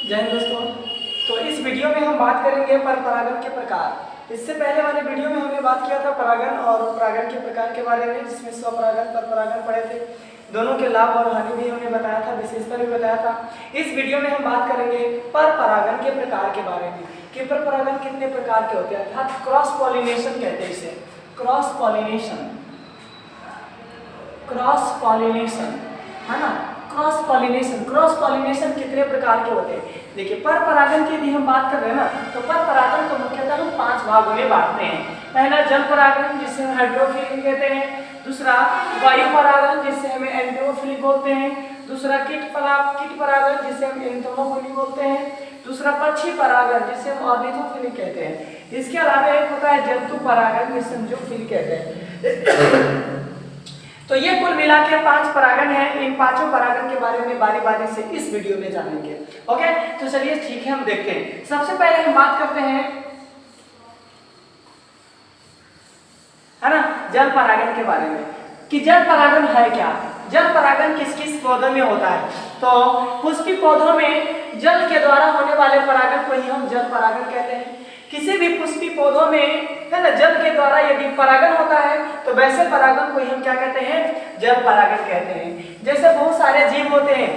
जय हिंद दोस्तों। तो इस वीडियो में हम बात करेंगे पर परागण के प्रकार। इससे पहले वाले वीडियो में हमने बात किया था परागण और परागण के प्रकार के बारे में, जिसमें स्वपरागण पर परागण पढ़े थे। दोनों के लाभ और हानि भी हमने बताया था, विशेषता भी बताया था। इस वीडियो में हम बात करेंगे पर परागण के प्रकार के बारे में कि पर परागण कितने प्रकार के होते हैं, अर्थात क्रॉस पॉलिनेशन कहते हैं इसे। क्रॉस पॉलिनेशन, क्रॉस पॉलिनेशन है ना। क्रॉस पॉलिनेशन कितने प्रकार के होते हैं? देखिए, पर परागण की यदि हम बात कर रहे हैं ना, तो पर परागण को मुख्यतः हम 5 भागों में बांटते हैं। पहला जल परागण, जिसे हम हाइड्रोफिलिक कहते हैं। दूसरा वायु परागण, जिसे हम एंटोफिलिक बोलते हैं। दूसरा कीट परागण, जिसे हम एंटोमोफिलिक बोलते हैं। दूसरा पक्षी परागण, जिसे हम ऑर्निथोफिलिक कहते हैं। इसके अलावा एक होता है जंतु परागण, जिसे हम जूफिलिक कहते हैं। तो ये कुल मिला के 5 परागण हैं। इन 5 परागण के बारे में बारी बारी से इस वीडियो में जानेंगे। ओके, तो चलिए ठीक है, हम देखते हैं। सबसे पहले हम बात करते हैं है ना जल परागण के बारे में कि जल परागण है क्या। जल परागण किस किस पौधों में होता है? तो पुष्पी पौधों में जल के द्वारा होने वाले परागण को ही हम जल परागण कहते हैं। किसी भी पुष्पी पौधों में है ना जल के द्वारा यदि परागण होता है तो वैसे परागण को ही हम क्या कहते हैं? जल परागण कहते हैं। जैसे बहुत सारे जीव होते हैं,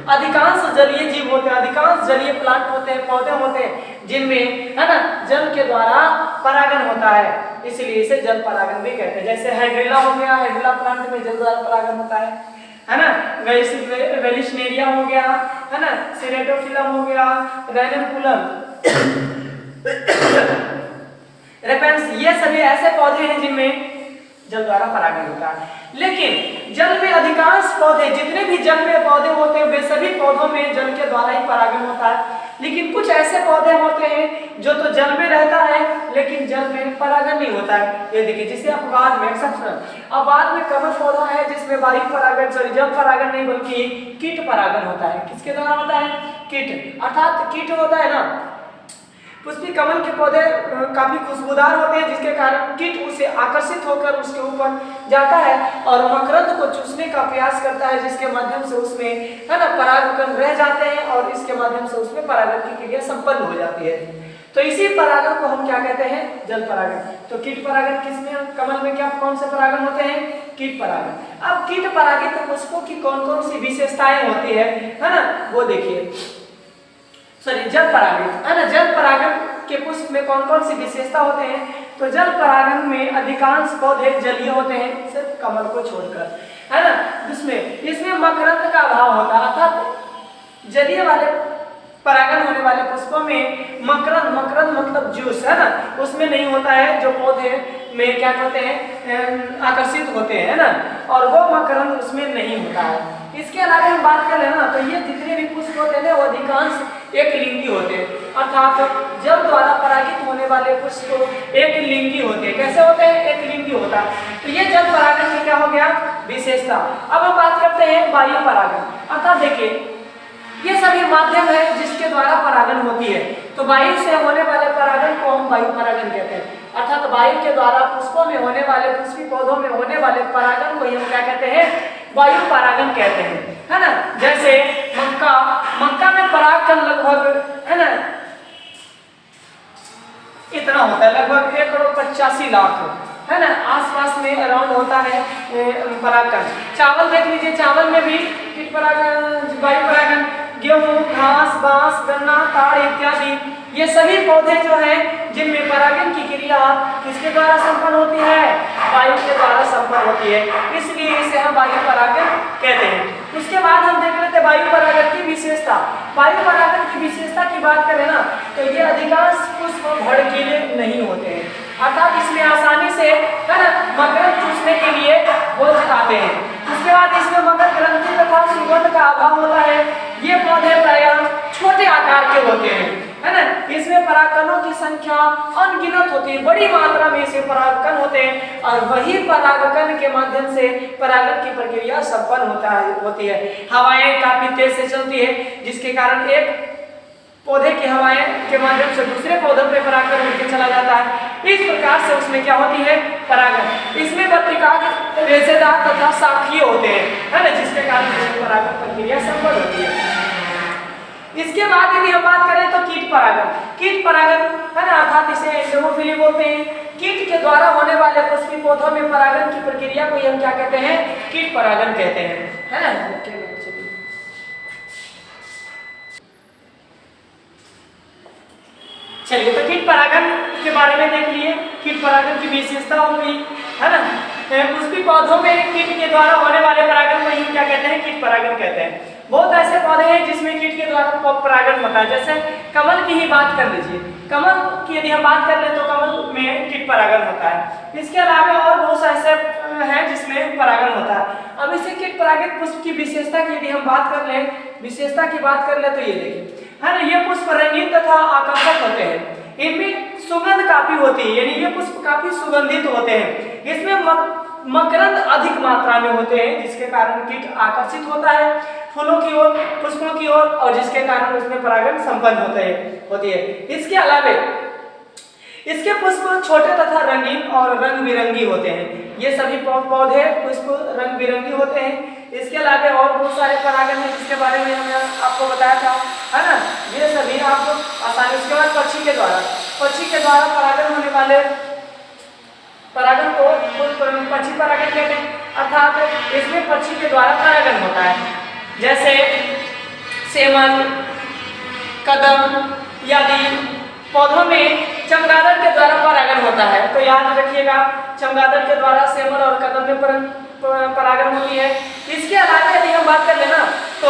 अधिकांश जलीय जीव होते हैं, अधिकांश जलीय प्लांट होते हैं, पौधे होते हैं, जिनमें है ना जल के द्वारा परागण होता है, इसलिए इसे जल परागण भी कहते हैं। जैसे हाइड्रिला हो गया, हाइड्रिला प्लांट में जल द्वारा परागण होता है ना। वेलिशनेरिया हो गया, है ना, सिरेटोफिलम हो गया, रेनकुलम, रेपेंस, ये सभी ऐसे पौधे हैं जिनमें जल द्वारा परागण होता है। लेकिन जल में अधिकांश पौधे, जितने भी जल में पौधे होते हैं, वे सभी पौधों में जल के द्वारा ही परागण होता है। लेकिन कुछ ऐसे पौधे होते हैं जो तो जल में रहता है लेकिन जल में परागण नहीं होता है। ये देखिए, जिसे अपवाद में एक्सेप्शन, अपवाद में कमल पौधा है जिसमें वायु परागण, सॉरी जल परागण नहीं बल्कि कीट परागण होता है। किसके द्वारा होता है? कीट, अर्थात कीट होता है ना। पुष्पी कमल के पौधे काफी खुशबूदार होते हैं, जिसके कारण कीट उसे आकर्षित होकर उसके ऊपर जाता है और मकरंद को चूसने का प्रयास करता है, जिसके माध्यम से उसमें है ना परागकण रह जाते हैं और इसके माध्यम से उसमें परागण की क्रिया संपन्न हो जाती है। तो इसी परागण को हम क्या कहते हैं? जल परागण। तो कीट परागण किसमें, कमल में क्या कौन से परागण होते हैं? कीट परागण। अब कीट परागित पुष्पों की कौन कौन सी विशेषताएं होती है ना, वो देखिए। सॉरी, जल परागित है ना, जल परागण के पुष्प में कौन कौन सी विशेषता होते हैं? तो जल परागण में अधिकांश पौधे जलीय होते हैं, सिर्फ कमल को छोड़कर, है ना। इसमें मकरंद का अभाव होता है, अर्थात जलीय वाले परागण होने वाले पुष्पों में मकरंद मतलब जूस है ना, उसमें नहीं होता है, जो पौधे में क्या कहते हैं आकर्षित होते हैं ना, और वो मकरंद उसमें नहीं होता है। इसके अलावा हम बात कर लें ना, तो ये जितने भी पुष्प होते हैं वो अधिकांश एक लिंगी होते हैं, अर्थात जल द्वारा परागित होने वाले पुष्प एक लिंगी होते हैं। कैसे होते हैं? एक लिंगी होता है। तो ये जल परागण की क्या हो गया? विशेषता। अब हम बात करते हैं वायु परागण। अर्थात देखिए, ये सभी माध्यम है जिसके द्वारा परागण होती है। तो वायु से होने वाले परागण को हम वायु परागण कहते हैं, अर्थात वायु के द्वारा पुष्पों में होने वाले, पुष्पी पौधों में होने वाले परागण को हम क्या कहते हैं? वायु परागण कहते हैं, है ना। जैसे मक्का में परागकण लगभग है ना इतना होता है, लगभग 1,85,00,000 है ना, आसपास में अराउंड होता है परागकण। चावल देख लीजिए, चावल में भी कीट परागण, वायु परागण। गेहूं, घास, बांस, गन्ना, ताड़ इत्यादि, ये सभी पौधे जो हैं जिनमें परागण की क्रिया किसके द्वारा संपन्न होती है? वायु के द्वारा संपन्न होती है, इसलिए इसे हम वायु परागण कहते हैं। उसके बाद हम देख लेते हैं वायु परागण की विशेषता। वायु परागण की विशेषता की बात करें ना, तो ये अधिकांश पुष्प भड़कीले नहीं होते हैं, अर्थात इसमें आसानी से है ना मकरंद चूसने के लिए वो आते हैं। उसके बाद इसमें मकर ग्रंथि तथा सुगंध का अभाव होता है। ये पौधे प्रायः छोटे आकार के होते हैं, है ना। इसमें परागकणों की संख्या अनगिनत होती है, बड़ी मात्रा में इसमें परागकण होते हैं और वही परागकण के माध्यम से परागण की प्रक्रिया संपन्न होती है। हवाएं काफी तेज से चलती है, जिसके कारण एक पौधे की हवाएं के माध्यम से दूसरे पौधों पे परागण होकर चला जाता है। इस प्रकार से उसमें क्या होती है? परागण। इसमें पत्रिका रेशेदार तथा शाखीय होते हैं, है ना, जिसके कारण परागण प्रक्रिया संपन्न होती है। इसके बाद यदि हम बात करें तो कीट परागन। कीट परागन है ना, अर्थात इसे एंडोमोफिली बोलते हैं। कीट के द्वारा होने वाले पुष्पीय पौधों में परागन की प्रक्रिया को हम क्या कहते हैं, कीट परागन कहते हैं, है ना। चलिए, तो कीट परागन के बारे में देख लिए, कीट परागन की विशेषता हो गई, है ना। पुष्पीय पौधों में कीट के द्वारा होने वाले परागन को हम क्या कहते हैं, कीट परागन कहते हैं। बहुत ऐसे पौधे हैं जिसमें कीट के द्वारा परागन होता है, जैसे कमल की ही बात कर लीजिए। कमल की यदि हम बात कर ले तो कमल में कीट परागन होता है। इसके अलावा और बहुत से ऐसे हैं जिसमें परागन होता है। अब इसे कीट परागित पुष्प की विशेषता की यदि हम बात कर ले, विशेषता की बात कर ले तो ये देखिए, है ना, ये पुष्प रंगीन तथा आकर्षक होते हैं। इनमें सुगंध काफी होती है, यानी ये पुष्प काफी सुगंधित होते हैं। इसमें मकरंद अधिक मात्रा में होते हैं, जिसके कारण कीट आकर्षित होता है फूलों की ओर, पुष्पों की ओर, और जिसके कारण उसमें परागन संपन्न होती है। इसके अलावा इसके पुष्प छोटे तथा रंगीन और रंग बिरंगी होते हैं। ये सभी पौधे पुष्प रंग बिरंगी होते हैं। इसके अलावा और बहुत सारे परागन हैं जिसके बारे में हमने आपको बताया था, है ना। ये सभी आपको आसानी। उसके बाद पक्षी के द्वारा परागन होने वाले परागन को पक्षी परागन कहते हैं, अर्थात इसमें पक्षी के द्वारा परागन होता है। जैसे सेमल, कदम आदि पौधों में चमगादड़ के द्वारा परागन होता है। तो याद रखिएगा, चमगादड़ के द्वारा सेमल और कदम में परागन होती है। इसके अलावा यदि हम बात कर लेना तो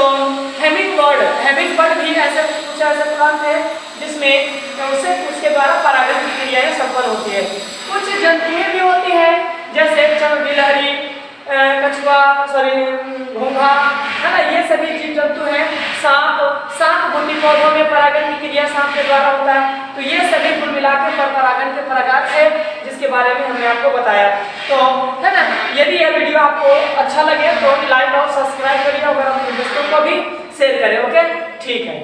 हेमिंग बर्ड भी ऐसे कुछ ऐसे प्लांट है जिसमें उसके द्वारा परागन की क्रियाएं संपन्न होती है। कुछ जंतुएं भी होती हैं जैसे गिलहरी, कछुआ, घोंघा, है ना, ये सभी जीव जंतु हैं। सांप बुद्धि पौधों में परागन की क्रिया सांप के द्वारा होता है। तो ये सभी कुल मिलाकर परागन के प्रकार है जिसके बारे में हमने आपको बताया। तो है ना, यदि यह वीडियो आपको अच्छा लगे तो लाइक और सब्सक्राइब करिए और अपने दोस्तों को भी शेयर करें। ओके, ठीक है।